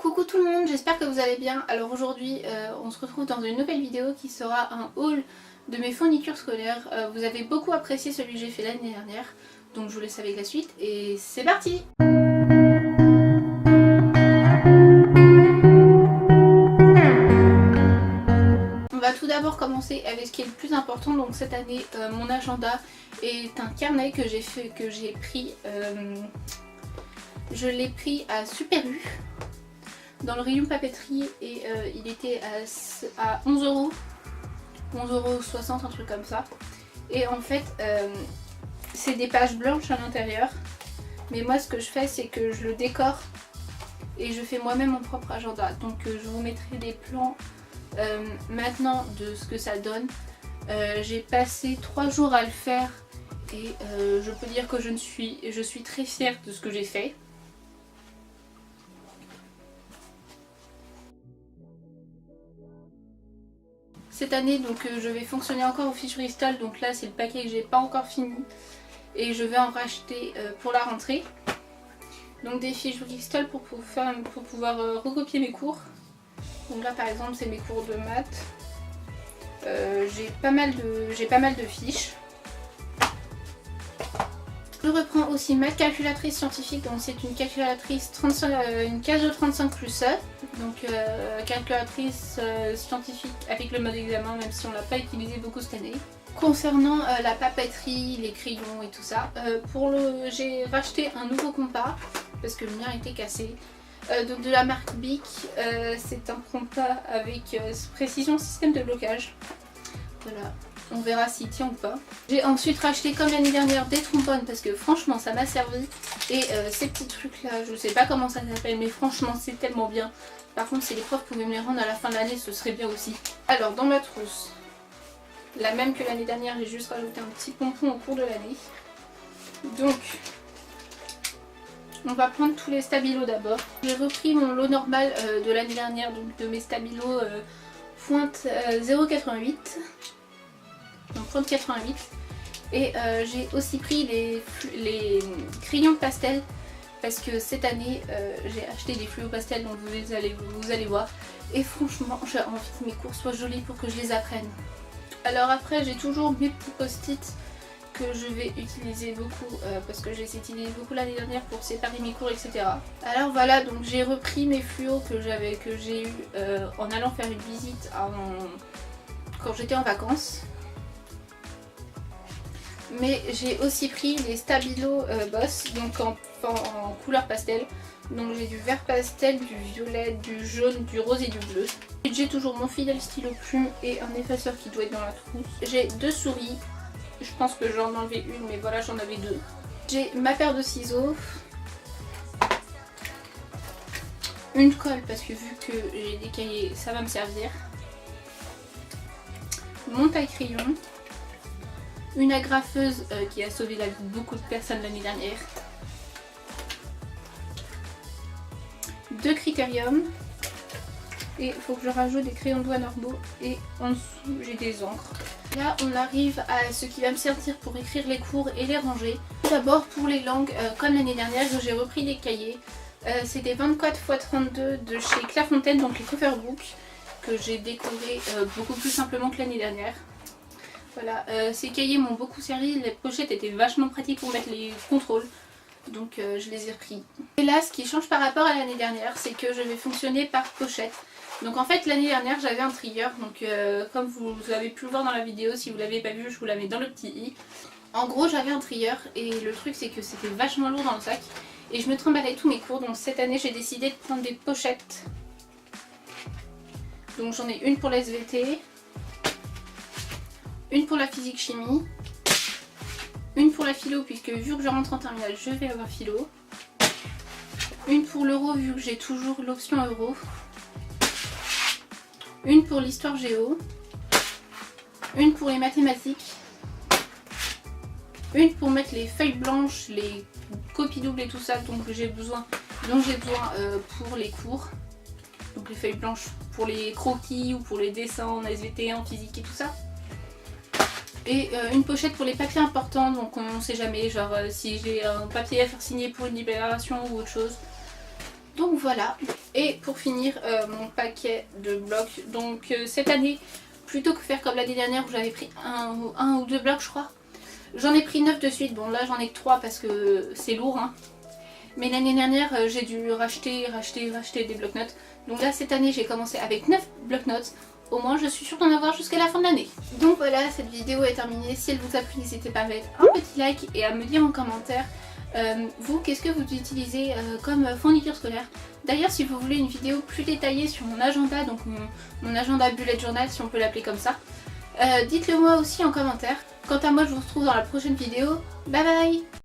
Coucou tout le monde, j'espère que vous allez bien. Alors aujourd'hui on se retrouve dans une nouvelle vidéo qui sera un haul de mes fournitures scolaires. Vous avez beaucoup apprécié celui que j'ai fait l'année dernière, donc je vous laisse avec la suite et c'est parti. On va tout d'abord commencer avec ce qui est le plus important. Donc cette année mon agenda est un carnet que j'ai pris, je l'ai pris à Super U dans le rayon papeterie et il était à 11€, 11,60€, un truc comme ça. Et en fait c'est des pages blanches à l'intérieur, mais moi ce que je fais c'est que je le décore et je fais moi-même mon propre agenda. Donc je vous mettrai des plans maintenant de ce que ça donne. J'ai passé 3 jours à le faire et je peux dire que je suis très fière de ce que j'ai fait. Cette année donc je vais fonctionner encore au fiches Bristol, donc là c'est le paquet que j'ai pas encore fini et je vais en racheter pour la rentrée. Donc des fiches Bristol pour pouvoir recopier mes cours. Donc là par exemple c'est mes cours de maths. J'ai pas mal de fiches. Je reprends aussi ma calculatrice scientifique, donc c'est une calculatrice 35, une Casio 35 Plus E, donc calculatrice scientifique avec le mode examen, même si on l'a pas utilisé beaucoup cette année. Concernant la papeterie, les crayons et tout ça, j'ai racheté un nouveau compas parce que le mien était cassé. Donc de la marque Bic, c'est un compas avec précision système de blocage. Voilà. On verra s'il tient ou pas. J'ai ensuite racheté comme l'année dernière des trombones parce que franchement ça m'a servi. Et ces petits trucs là, je sais pas comment ça s'appelle, mais franchement c'est tellement bien. Par contre si les profs pouvaient me les rendre à la fin de l'année, ce serait bien aussi. Alors dans ma trousse, la même que l'année dernière, j'ai juste rajouté un petit pompon au cours de l'année. Donc on va prendre tous les stabilos d'abord. J'ai repris mon lot normal de l'année dernière, donc de mes stabilos pointe 0,88. Donc pointe 88. Et j'ai aussi pris les crayons de pastel parce que cette année j'ai acheté des fluos pastels, donc vous allez voir. Et franchement j'ai envie que mes cours soient jolis pour que je les apprenne. Alors après j'ai toujours mes petits post-it que je vais utiliser beaucoup parce que je les ai utilisés beaucoup l'année dernière pour séparer mes cours, etc. Alors voilà, donc j'ai repris mes fluos que j'ai eu en allant faire une visite quand j'étais en vacances. Mais j'ai aussi pris les stabilos Boss, donc en couleur pastel. Donc j'ai du vert pastel, du violet, du jaune, du rose et du bleu. J'ai toujours mon fidèle stylo plume et un effaceur qui doit être dans la trousse. J'ai 2 souris, je pense que j'en enlevais une, mais voilà, j'en avais 2. J'ai ma paire de ciseaux. Une colle parce que vu que j'ai des cahiers, ça va me servir. Mon taille-crayon. Une agrafeuse qui a sauvé la vie de beaucoup de personnes l'année dernière. 2 critériums. Et il faut que je rajoute des crayons de doigts normaux. Et en dessous j'ai des encres. Là on arrive à ce qui va me servir pour écrire les cours et les ranger. Tout d'abord pour les langues, comme l'année dernière, j'ai repris des cahiers. C'est des 24 x 32 de chez Clairefontaine, donc les cover books, que j'ai décoré beaucoup plus simplement que l'année dernière. Voilà, ces cahiers m'ont beaucoup servi, les pochettes étaient vachement pratiques pour mettre les contrôles, donc je les ai repris. Et là, ce qui change par rapport à l'année dernière, c'est que je vais fonctionner par pochette. Donc en fait, l'année dernière, j'avais un trigger, donc comme vous avez pu le voir dans la vidéo, si vous l'avez pas vu, je vous la mets dans le petit i. En gros, j'avais un trigger et le truc, c'est que c'était vachement lourd dans le sac et je me trimballais tous mes cours, donc cette année, j'ai décidé de prendre des pochettes. Donc j'en ai une pour la SVT. Une pour la physique chimie, une pour la philo puisque vu que je rentre en terminale je vais avoir philo, une pour l'euro vu que j'ai toujours l'option euro, une pour l'histoire géo, une pour les mathématiques, une pour mettre les feuilles blanches, les copies doubles et tout ça dont j'ai besoin pour les cours, donc les feuilles blanches pour les croquis ou pour les dessins en SVT, en physique et tout ça. Et une pochette pour les papiers importants, donc on sait jamais, genre si j'ai un papier à faire signer pour une libération ou autre chose. Donc voilà. Et pour finir mon paquet de blocs, donc cette année, plutôt que faire comme l'année dernière où j'avais pris un ou deux blocs je crois, j'en ai pris 9 de suite. Bon là j'en ai que 3 parce que c'est lourd hein. Mais l'année dernière j'ai dû racheter des blocs-notes. Donc là cette année j'ai commencé avec 9 blocs-notes. Au moins je suis sûre d'en avoir jusqu'à la fin de l'année. Donc voilà, cette vidéo est terminée. Si elle vous a plu, n'hésitez pas à mettre un petit like et à me dire en commentaire vous, qu'est-ce que vous utilisez comme fourniture scolaire. D'ailleurs, si vous voulez une vidéo plus détaillée sur mon agenda, donc mon agenda bullet journal si on peut l'appeler comme ça, dites-le moi aussi en commentaire. Quant à moi, je vous retrouve dans la prochaine vidéo. Bye bye!